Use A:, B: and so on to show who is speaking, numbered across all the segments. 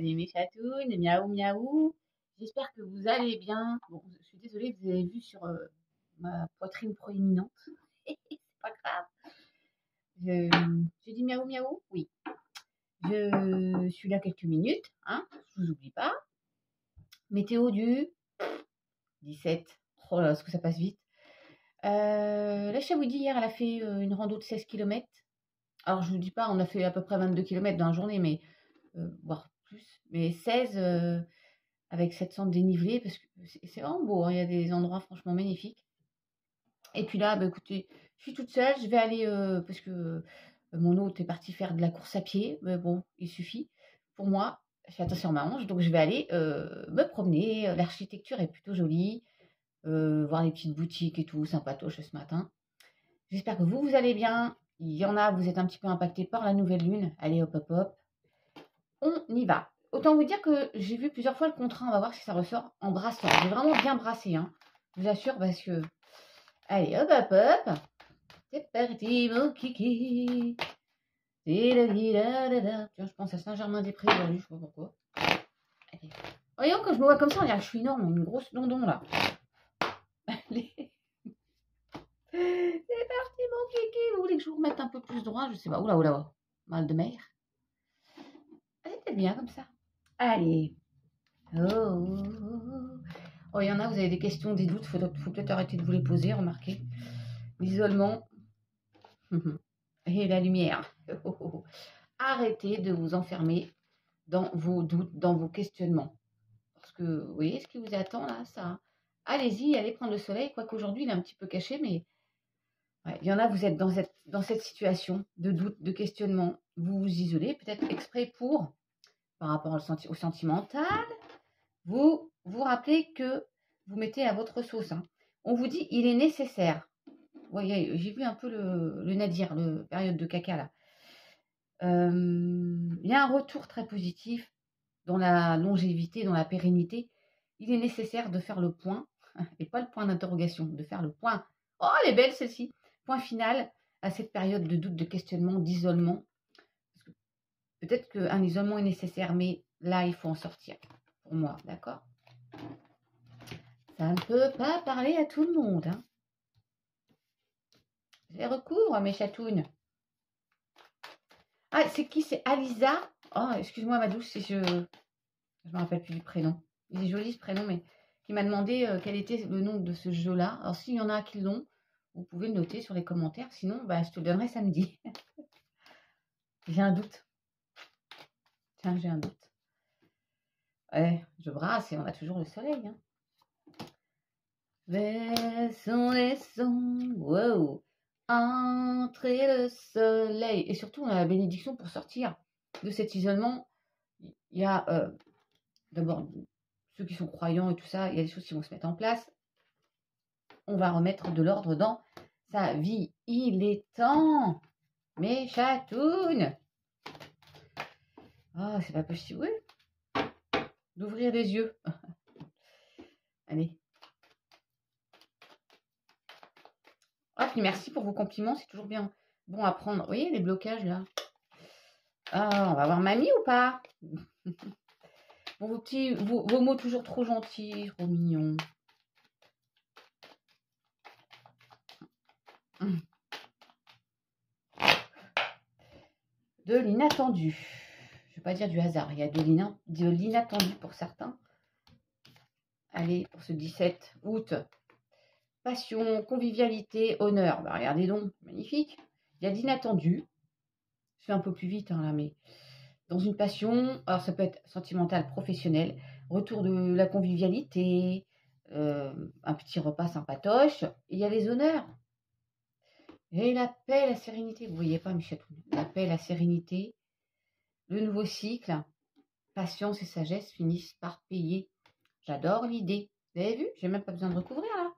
A: Salut mes chatounes, miaou miaou. J'espère que vous allez bien. Bon, je suis désolée, vous avez vu sur ma poitrine proéminente. C'est pas grave. Je dis miaou miaou? Oui. Je suis là quelques minutes, hein. Je vous oublie pas. Météo du 17. Oh là, est-ce que ça passe vite. La Chawoudi, hier, elle a fait une rando de 16 km. Alors, je vous dis pas, on a fait à peu près 22 km dans la journée, mais voire plus. Mais 16 avec 700 de dénivelé, parce que c'est vraiment beau, hein. Il y a des endroits franchement magnifiques. Et puis là, bah, écoutez, je suis toute seule, je vais aller, parce que mon hôte est parti faire de la course à pied, mais bon, il suffit. Pour moi, je fais attention à ma hanche, donc je vais aller me promener. L'architecture est plutôt jolie, voir les petites boutiques et tout, sympatoche ce matin. J'espère que vous allez bien. Il y en a, vous êtes un petit peu impactés par la nouvelle lune. Allez, hop, hop, hop. On y va. Autant vous dire que j'ai vu plusieurs fois le contrat. On va voir si ça ressort en brassant. J'ai vraiment bien brassé, hein. Je vous assure, parce que... Allez, hop, hop, hop. C'est parti, mon kiki. Tiens, je pense à Saint-Germain-des-Prés aujourd'hui, je sais pas pourquoi. Allez. Voyons, quand je me vois comme ça, on dirait que je suis énorme, une grosse dondon, là. Allez. C'est parti, mon kiki. Vous voulez que je vous remette un peu plus droit? Je sais pas. Oula, oula, oula. Mal de mer. C'était bien comme ça. Allez. Oh. Oh, il y en a, vous avez des questions, des doutes. Faut peut-être arrêter de vous les poser, remarquez. L'isolement. Et la lumière. Arrêtez de vous enfermer dans vos doutes, dans vos questionnements. Parce que, vous voyez ce qui vous attend là, ça. Allez-y, allez prendre le soleil. Quoique aujourd'hui, il est un petit peu caché, mais ouais, il y en a, vous êtes dans cette situation de doute, de questionnement. Vous vous isolez, peut-être exprès pour, par rapport au sentimental, vous vous rappelez que vous mettez à votre sauce, hein. On vous dit, il est nécessaire. Vous voyez, j'ai vu un peu le nadir, le période de caca là. Il y a un retour très positif dans la longévité, dans la pérennité. Il est nécessaire de faire le point, et pas le point d'interrogation, de faire le point. Oh, elle est belle celle-ci. Point final à cette période de doute, de questionnement, d'isolement. Peut-être qu'un isolement est nécessaire, mais là, il faut en sortir. Pour moi, d'accord? Ça ne peut pas parler à tout le monde, hein. Je les recouvre, mes chatounes. Ah, c'est qui? C'est Alisa? Oh, excuse-moi, ma douce, si je ne me rappelle plus du prénom. Il est joli ce prénom, mais qui m'a demandé quel était le nom de ce jeu-là. Alors, s'il y en a qui l'ont, vous pouvez le noter sur les commentaires. Sinon, bah, je te le donnerai samedi. J'ai un doute. Tiens, j'ai un doute. Ouais, je brasse et on a toujours le soleil, hein. Laissons, laissons, wow, entrer le soleil. Et surtout, on a la bénédiction pour sortir de cet isolement. Il y a d'abord ceux qui sont croyants et tout ça, il y a des choses qui vont se mettre en place. On va remettre de l'ordre dans sa vie. Il est temps, mes chatounes. Oh, c'est pas possible, oui, d'ouvrir les yeux. Allez. Ah, puis merci pour vos compliments, c'est toujours bien bon à prendre. Vous voyez les blocages là? Ah, on va voir mamie ou pas? Bon, vos mots toujours trop gentils, trop mignons. De l'inattendu. Je ne vais pas dire du hasard, il y a de l'inattendu pour certains. Allez, pour ce 17 août. Passion, convivialité, honneur. Bah, regardez donc, magnifique. Il y a de l'inattendu. Je fais un peu plus vite, hein, là, mais dans une passion, alors ça peut être sentimental, professionnel, retour de la convivialité, un petit repas sympatoche. Et il y a les honneurs. Et la paix, la sérénité. Vous voyez pas, mes chatounes? La paix, la sérénité. Le nouveau cycle. Patience et sagesse finissent par payer. J'adore l'idée. Vous avez vu? J'ai même pas besoin de recouvrir, là.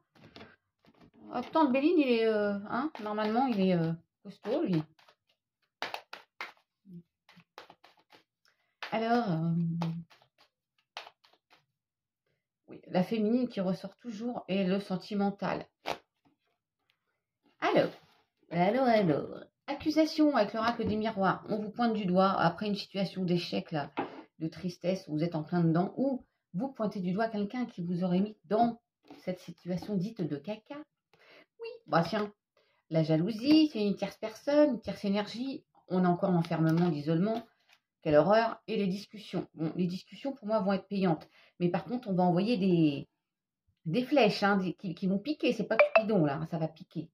A: Attends, le Béline, il est... hein, normalement, il est costaud, lui. Alors... oui, la féminine qui ressort toujours est le sentimental. Alors. Accusation avec l'oracle des miroirs. On vous pointe du doigt après une situation d'échec, là. de tristesse, où vous êtes en plein dedans, ou vous pointez du doigt quelqu'un qui vous aurait mis dans cette situation dite de caca. Oui, bah tiens, la jalousie, c'est une tierce personne, une tierce énergie. On a encore l'enfermement, l'isolement. Quelle horreur. Et les discussions. Bon, les discussions, pour moi, vont être payantes. Mais par contre, on va envoyer des flèches hein, qui vont piquer. C'est pas Cupidon, là. Ça va piquer.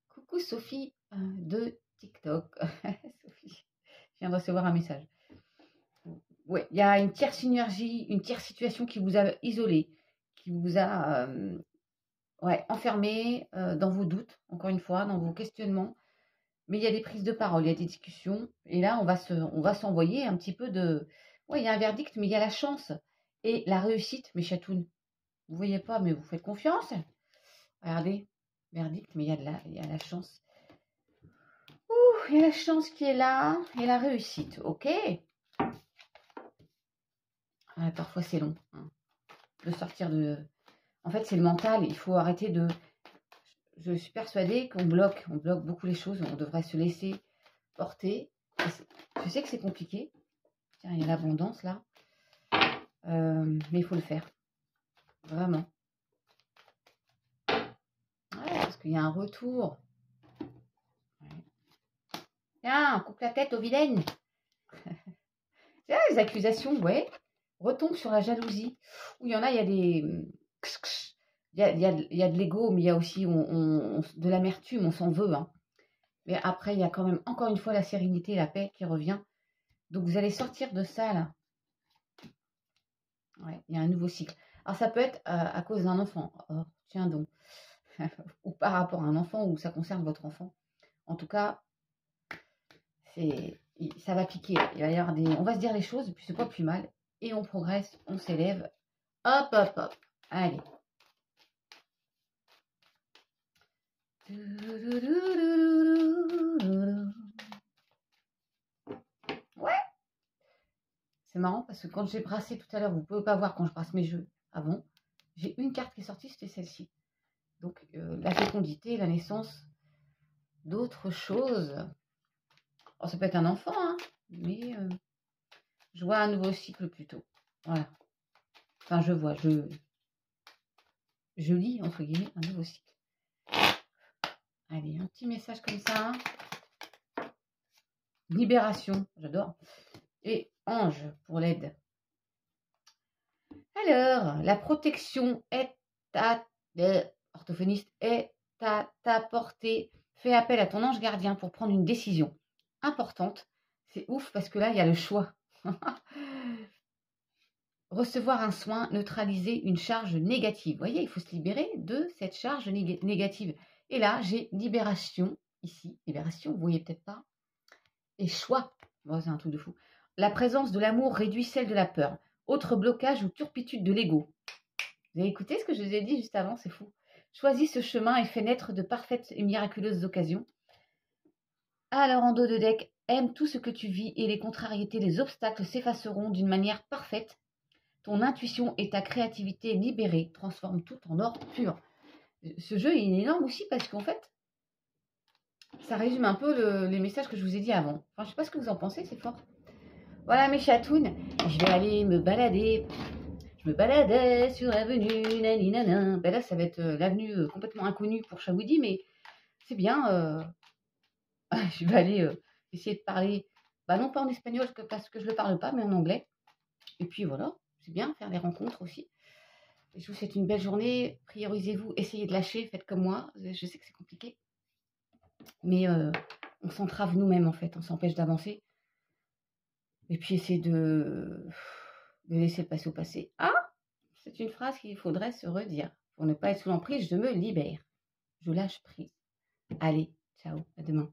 A: Coucou Sophie de TikTok. Sophie, je viens de recevoir un message. Ouais, il y a une tierce énergie, une tierce situation qui vous a isolé, qui vous a enfermé dans vos doutes, encore une fois, dans vos questionnements. Mais il y a des prises de parole, il y a des discussions. Et là, on va s'envoyer un petit peu de... Ouais, il y a un verdict, mais il y a la chance. Et la réussite, mes chatounes. Vous voyez pas, mais vous faites confiance. Regardez, verdict, mais il y a la chance. Ouh, il y a la chance qui est là. Et la réussite, ok. Parfois, c'est long. Hein, de sortir de... En fait, c'est le mental. Il faut arrêter de... Je suis persuadée qu'on bloque beaucoup les choses. On devrait se laisser porter. Je sais que c'est compliqué. Tiens, il y a l'abondance là. Mais il faut le faire. Vraiment. Ouais, parce qu'il y a un retour. Ouais. Tiens, coupe la tête aux vilaines. Les accusations, ouais. Retombe sur la jalousie. Où il y en a, il y a des... Il y a de l'ego, mais il y a aussi de l'amertume, on s'en veut. Hein. Mais après, il y a quand même, encore une fois, la sérénité, la paix qui revient. Donc, vous allez sortir de ça, là. Ouais, il y a un nouveau cycle. Alors, ça peut être à cause d'un enfant. Oh, tiens donc. Ou par rapport à un enfant, ou ça concerne votre enfant. En tout cas, ça va piquer. Il va y avoir on va se dire les choses, puis c'est pas plus mal. Et on progresse, on s'élève. Hop, hop, hop. Allez. Ouais. C'est marrant parce que quand j'ai brassé tout à l'heure, vous ne pouvez pas voir quand je brasse mes jeux avant. J'ai une carte qui est sortie, c'était celle-ci. Donc la fécondité, la naissance d'autres choses. Alors, ça peut être un enfant, hein, mais je vois un nouveau cycle plutôt. Voilà. Enfin, je lis, entre guillemets, un nouveau cycle. Allez, un petit message comme ça. Libération, j'adore. Et ange pour l'aide. Alors, la protection est orthophoniste, est à ta portée. Fais appel à ton ange gardien pour prendre une décision importante. C'est ouf parce que là, il y a le choix. Recevoir un soin, neutraliser une charge négative. Vous voyez, il faut se libérer de cette charge négative. Et là, j'ai libération, ici, libération, vous voyez peut-être pas. Et choix, bon, c'est un truc de fou. La présence de l'amour réduit celle de la peur. Autre blocage ou turpitude de l'ego. Vous avez écouté ce que je vous ai dit juste avant, c'est fou. Choisis ce chemin et fais naître de parfaites et miraculeuses occasions. Alors en dos de deck, aime tout ce que tu vis et les contrariétés, les obstacles s'effaceront d'une manière parfaite. Ton intuition et ta créativité libérées transforment tout en or pur. Ce jeu il est énorme aussi parce qu'en fait, ça résume un peu les messages que je vous ai dit avant. Enfin, je ne sais pas ce que vous en pensez, c'est fort. Voilà mes chatounes, je vais aller me balader. Je me baladais sur l'avenue, naninana. Ben là, ça va être l'avenue complètement inconnue pour Chawoudi, mais c'est bien. Je vais aller essayer de parler, bah non pas en espagnol parce que je ne le parle pas, mais en anglais. Et puis voilà, c'est bien, faire des rencontres aussi. Et je vous souhaite une belle journée. Priorisez-vous, essayez de lâcher, faites comme moi. Je sais que c'est compliqué, mais on s'entrave nous-mêmes en fait, on s'empêche d'avancer. Et puis essayez de laisser le passé au passé. Ah, c'est une phrase qu'il faudrait se redire. Pour ne pas être sous l'emprise, je me libère. Je lâche prise. Allez, ciao, à demain.